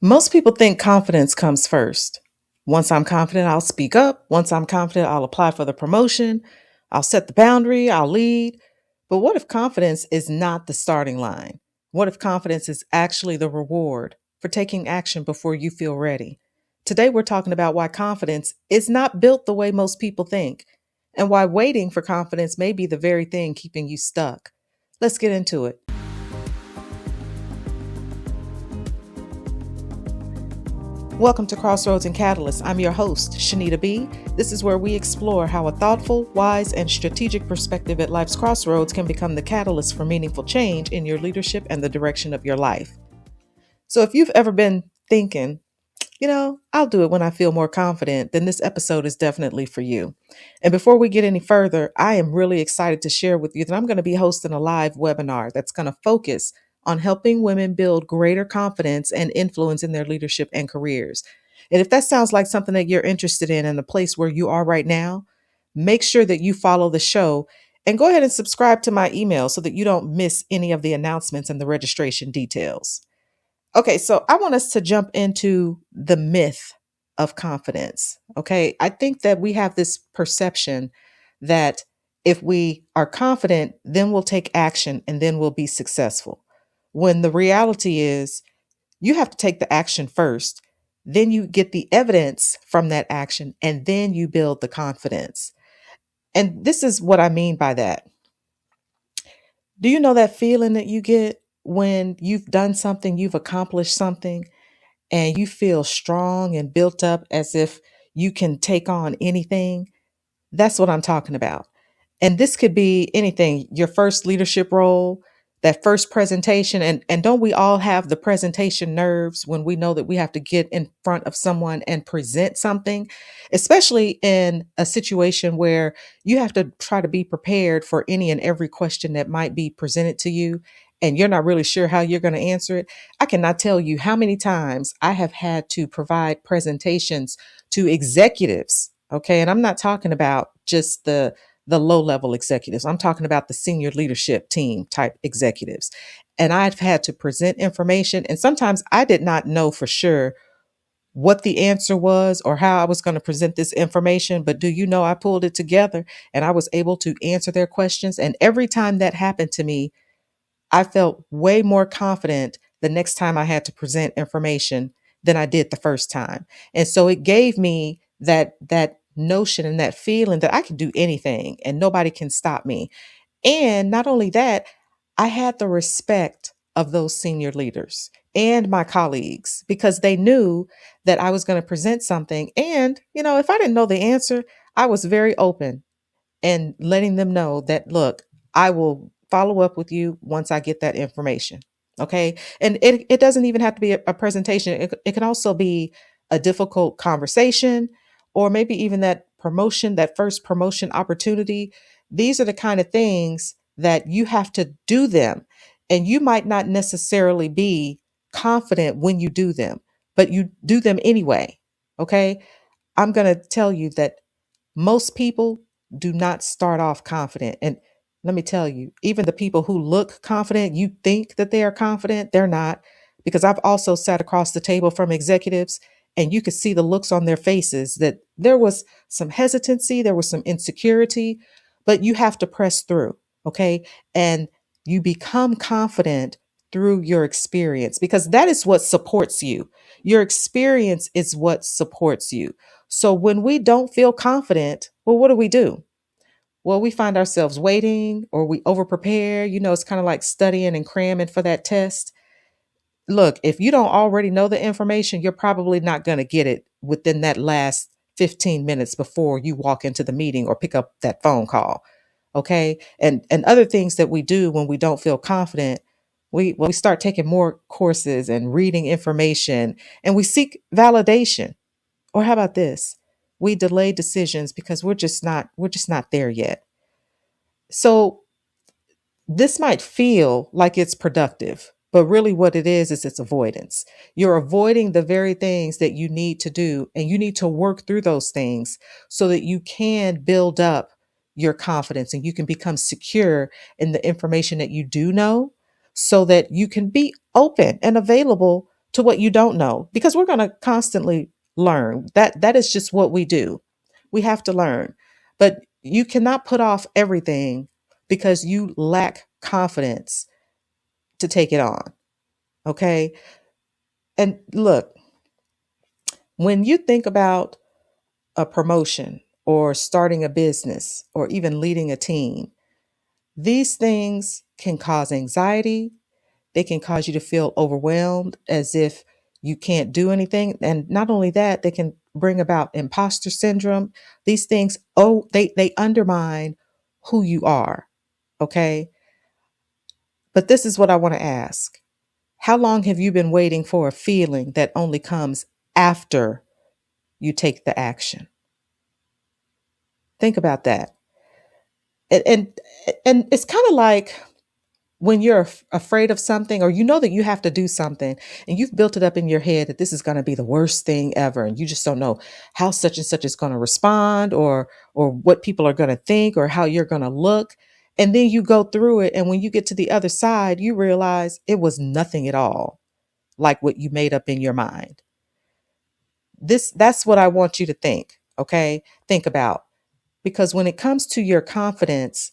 Most people think confidence comes first. Once I'm confident, I'll speak up. Once I'm confident, I'll apply for the promotion. I'll set the boundary. I'll lead. But what if confidence is not the starting line? What if confidence is actually the reward for taking action before you feel ready? Today, we're talking about why confidence is not built the way most people think and why waiting for confidence may be the very thing keeping you stuck. Let's get into it. Welcome to Crossroads and Catalysts. I'm your host, Shanita B. This is where we explore how a thoughtful, wise, and strategic perspective at life's crossroads can become the catalyst for meaningful change in your leadership and the direction of your life. So if you've ever been thinking, I'll do it when I feel more confident, then this episode is definitely for you. And before we get any further, I am really excited to share with you that I'm going to be hosting a live webinar that's going to focus on helping women build greater confidence and influence in their leadership and careers. And if that sounds like something that you're interested in a place where you are right now, make sure that you follow the show and go ahead and subscribe to my email so that you don't miss any of the announcements and the registration details. Okay, so I want us to jump into the myth of confidence. Okay, I think that we have this perception that if we are confident, then we'll take action and then we'll be successful. When the reality is, you have to take the action first, then you get the evidence from that action, and then you build the confidence. And this is what I mean by that. Do you know that feeling that you get when you've done something, you've accomplished something, and you feel strong and built up as if you can take on anything? That's what I'm talking about. And this could be anything, your first leadership role, that first presentation. And don't we all have the presentation nerves when we know that we have to get in front of someone and present something, especially in a situation where you have to try to be prepared for any and every question that might be presented to you and you're not really sure how you're going to answer it. I cannot tell you how many times I have had to provide presentations to executives. Okay. And I'm not talking about just the low level executives. I'm talking about the senior leadership team type executives. And I've had to present information. And sometimes I did not know for sure what the answer was or how I was going to present this information. But do you know, I pulled it together and I was able to answer their questions. And every time that happened to me, I felt way more confident the next time I had to present information than I did the first time. And so it gave me that notion and that feeling that I can do anything and nobody can stop me. And not only that, I had the respect of those senior leaders and my colleagues because they knew that I was going to present something. And, if I didn't know the answer, I was very open and letting them know that, look, I will follow up with you once I get that information. Okay. And it doesn't even have to be a presentation. It can also be a difficult conversation or maybe even that promotion, that first promotion opportunity. These are the kind of things that you have to do them. And you might not necessarily be confident when you do them, but you do them anyway. Okay. I'm going to tell you that most people do not start off confident. And let me tell you, even the people who look confident, you think that they are confident, they're not. Because I've also sat across the table from executives and you could see the looks on their faces that there was some hesitancy, there was some insecurity, but you have to press through. Okay. And you become confident through your experience because that is what supports you. Your experience is what supports you. So when we don't feel confident, well, what do? Well, we find ourselves waiting or we overprepare. It's kind of like studying and cramming for that test. Look, if you don't already know the information, you're probably not going to get it within that last 15 minutes before you walk into the meeting or pick up that phone call. Okay. And other things that we do when we don't feel confident, we start taking more courses and reading information and we seek validation. Or how about this? We delay decisions because we're just not there yet. So this might feel like it's productive, but really what it is it's avoidance. You're avoiding the very things that you need to do, and you need to work through those things so that you can build up your confidence and you can become secure in the information that you do know so that you can be open and available to what you don't know, because we're going to constantly learn. That is just what we do. We have to learn. But you cannot put off everything because you lack confidence to take it on. Okay? And look, when you think about a promotion or starting a business or even leading a team, these things can cause anxiety. They can cause you to feel overwhelmed as if you can't do anything. And not only that, they can bring about imposter syndrome. These things, they undermine who you are. Okay. But this is what I want to ask. How long have you been waiting for a feeling that only comes after you take the action? Think about that. And it's kind of like when you're afraid of something, or you know that you have to do something and you've built it up in your head that this is going to be the worst thing ever, and you just don't know how such and such is going to respond, or what people are going to think, or how you're going to look. And then you go through it, and when you get to the other side, you realize it was nothing at all like what you made up in your mind. That's what I want you to think. Okay, think about, because when it comes to your confidence,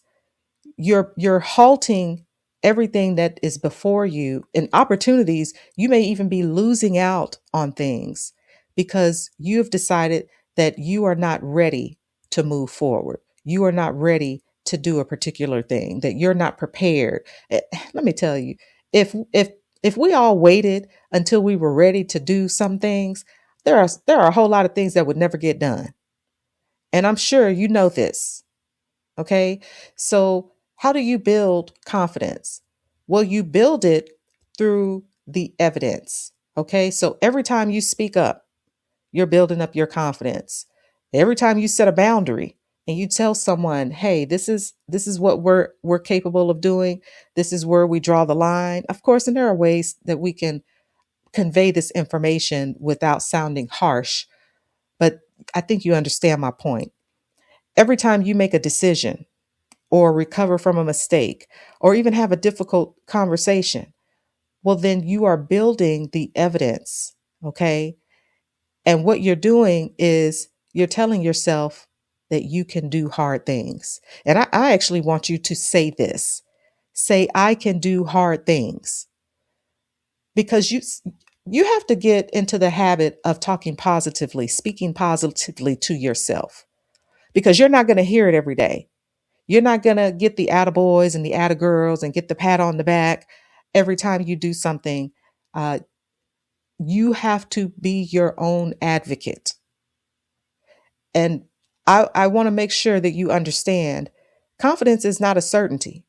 you're halting everything that is before you, and opportunities. You may even be losing out on things because you have decided that you are not ready to move forward. You are not ready to do a particular thing, that you're not prepared. Let me tell you, if we all waited until we were ready to do some things, there are a whole lot of things that would never get done. And I'm sure you know this. Okay. So, how do you build confidence? Well, you build it through the evidence. Okay. So, every time you speak up, you're building up your confidence. Every time you set a boundary and you tell someone, "Hey, this is what we're capable of doing. This is where we draw the line." Of course, and there are ways that we can convey this information without sounding harsh, but I think you understand my point. Every time you make a decision, or recover from a mistake, or even have a difficult conversation, well, then you are building the evidence. Okay. And what you're doing is you're telling yourself that you can do hard things. And I actually want you to say this: say, I can do hard things, because you have to get into the habit of talking positively, speaking positively to yourself, because you're not going to hear it every day. You're not going to get the attaboys and the attagirls and get the pat on the back every time you do something. Uh, you have to be your own advocate. And I want to make sure that you understand, confidence is not a certainty.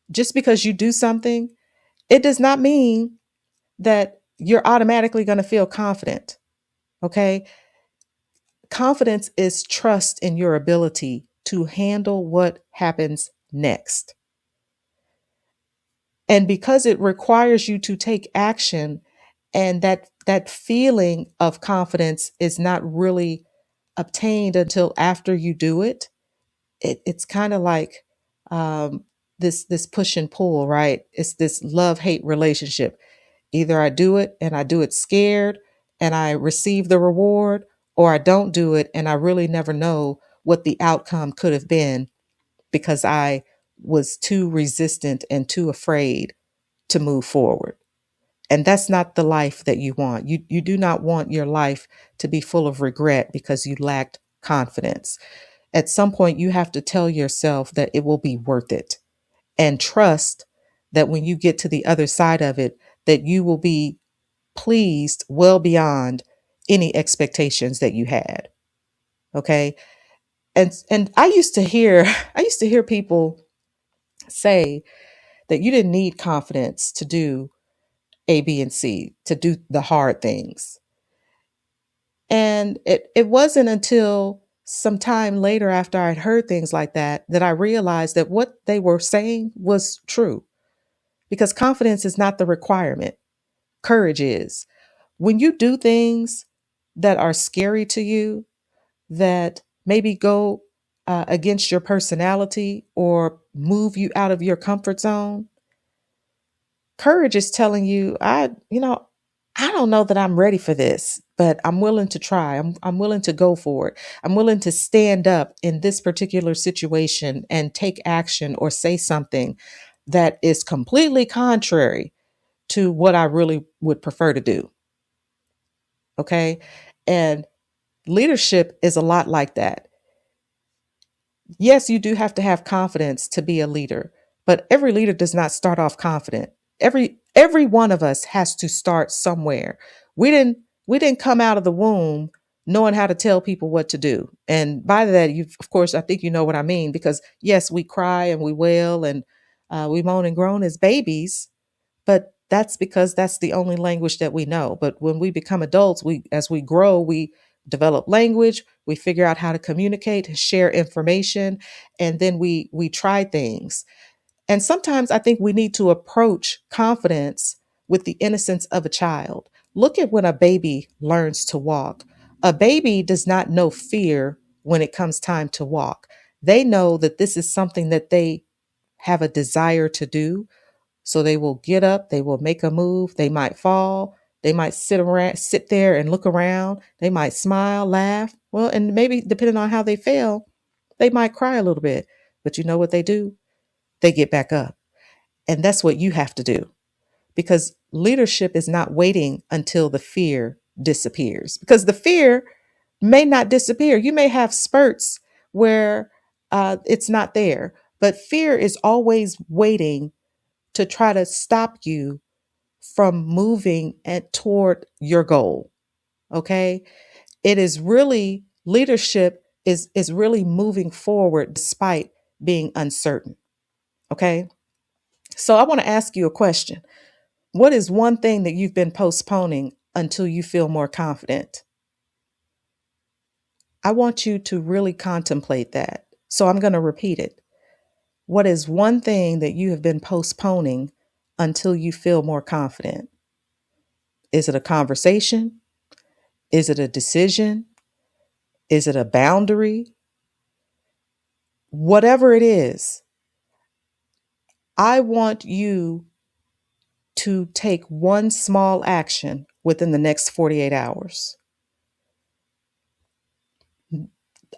Just because you do something, it does not mean that you're automatically going to feel confident. Okay. Confidence is trust in your ability to handle what happens next. And because it requires you to take action, and that feeling of confidence is not really obtained until after you do it, it's kind of like um, this push and pull, right? It's this love-hate relationship. Either I do it and I do it scared and I receive the reward, or I don't do it and I really never know what the outcome could have been because I was too resistant and too afraid to move forward. And that's not the life that you want. You do not want your life to be full of regret because you lacked confidence. At some point, you have to tell yourself that it will be worth it, and trust that when you get to the other side of it, that you will be pleased well beyond any expectations that you had. Okay. And I used to hear I used to hear people say that you didn't need confidence to do A, B, and C, to do the hard things. And it wasn't until some time later, after I'd heard things like that I realized that what they were saying was true. Because confidence is not the requirement, courage is. When you do things that are scary to you, that maybe go against your personality or move you out of your comfort zone, courage is telling you, I don't know that I'm ready for this, but I'm willing to try. I'm willing to go for it. I'm willing to stand up in this particular situation and take action or say something that is completely contrary to what I really would prefer to do. Okay. And leadership is a lot like that. Yes, you do have to have confidence to be a leader, but every leader does not start off confident. Every one of us has to start somewhere. We didn't come out of the womb knowing how to tell people what to do. And by that, you of course, I think you know what I mean, because yes, we cry and we wail and we moan and groan as babies, but that's because that's the only language that we know. But when we become adults, we as we grow, we develop language, we figure out how to communicate, share information, and then we try things. And sometimes I think we need to approach confidence with the innocence of a child. Look at when a baby learns to walk. A baby does not know fear when it comes time to walk. They know that this is something that they have a desire to do, so they will get up, they will make a move, they might fall, they might sit there and look around, they might smile, laugh. Well, and maybe depending on how they feel, they might cry a little bit. But you know what they do? They get back up. And that's what you have to do, because leadership is not waiting until the fear disappears, because the fear may not disappear. You may have spurts where it's not there, but fear is always waiting to try to stop you from moving toward your goal. Okay. It is really leadership is really moving forward despite being uncertain. Okay. So I want to ask you a question. What is one thing that you've been postponing until you feel more confident? I want you to really contemplate that. So I'm going to repeat it. What is one thing that you have been postponing until you feel more confident? Is it a conversation? Is it a decision? Is it a boundary? Whatever it is, I want you to take one small action within the next 48 hours.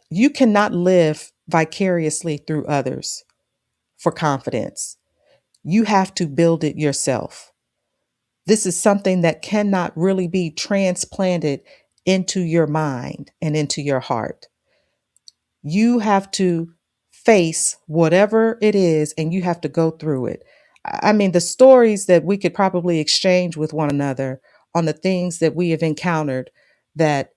You cannot live vicariously through others for confidence. You have to build it yourself. This is something that cannot really be transplanted into your mind and into your heart. You have to face whatever it is and you have to go through it. I mean, the stories that we could probably exchange with one another on the things that we have encountered, that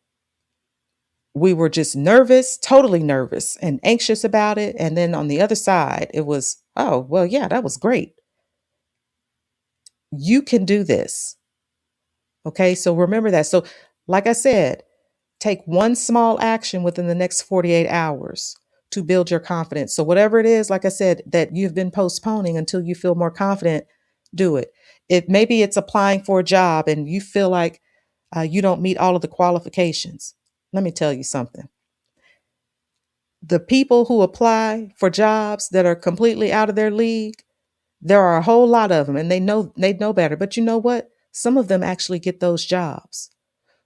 we were just nervous, totally nervous and anxious about it. And then on the other side, it was, oh, well, yeah, that was great. You can do this. Okay. So remember that. So, like I said, take one small action within the next 48 hours to build your confidence. So, whatever it is, like I said, that you've been postponing until you feel more confident, do it. Maybe it's applying for a job and you feel like you don't meet all of the qualifications. Let me tell you something. The people who apply for jobs that are completely out of their league, there are a whole lot of them, and they know better. But you know what? Some of them actually get those jobs.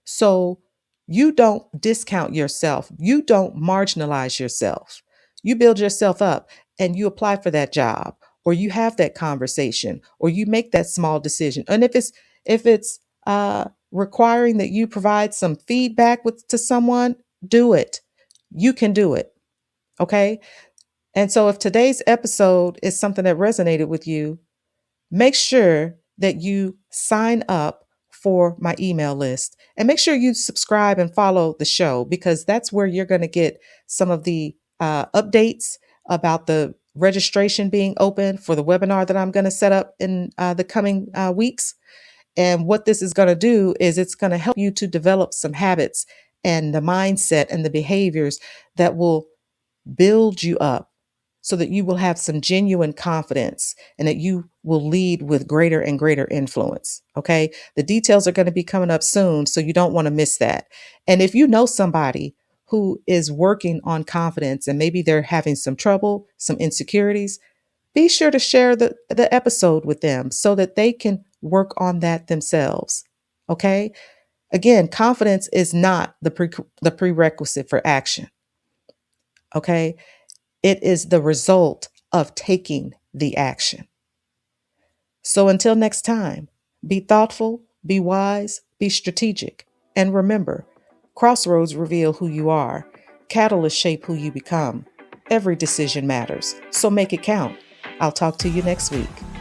So you don't discount yourself. You don't marginalize yourself. You build yourself up and you apply for that job, or you have that conversation, or you make that small decision. And if it's requiring that you provide some feedback to someone, do it. You can do it. Okay. And so if today's episode is something that resonated with you, make sure that you sign up for my email list and make sure you subscribe and follow the show, because that's where you're going to get some of the updates about the registration being open for the webinar that I'm going to set up in the coming weeks. And what this is going to do is it's going to help you to develop some habits and the mindset and the behaviors that will build you up so that you will have some genuine confidence and that you will lead with greater and greater influence. Okay. The details are going to be coming up soon, so you don't want to miss that. And if you know somebody who is working on confidence and maybe they're having some trouble, some insecurities, be sure to share the episode with them so that they can work on that themselves. Okay. Again, confidence is not the prerequisite for action. Okay. It is the result of taking the action. So until next time, be thoughtful, be wise, be strategic. And remember, crossroads reveal who you are, catalysts shape who you become. Every decision matters, so make it count. I'll talk to you next week.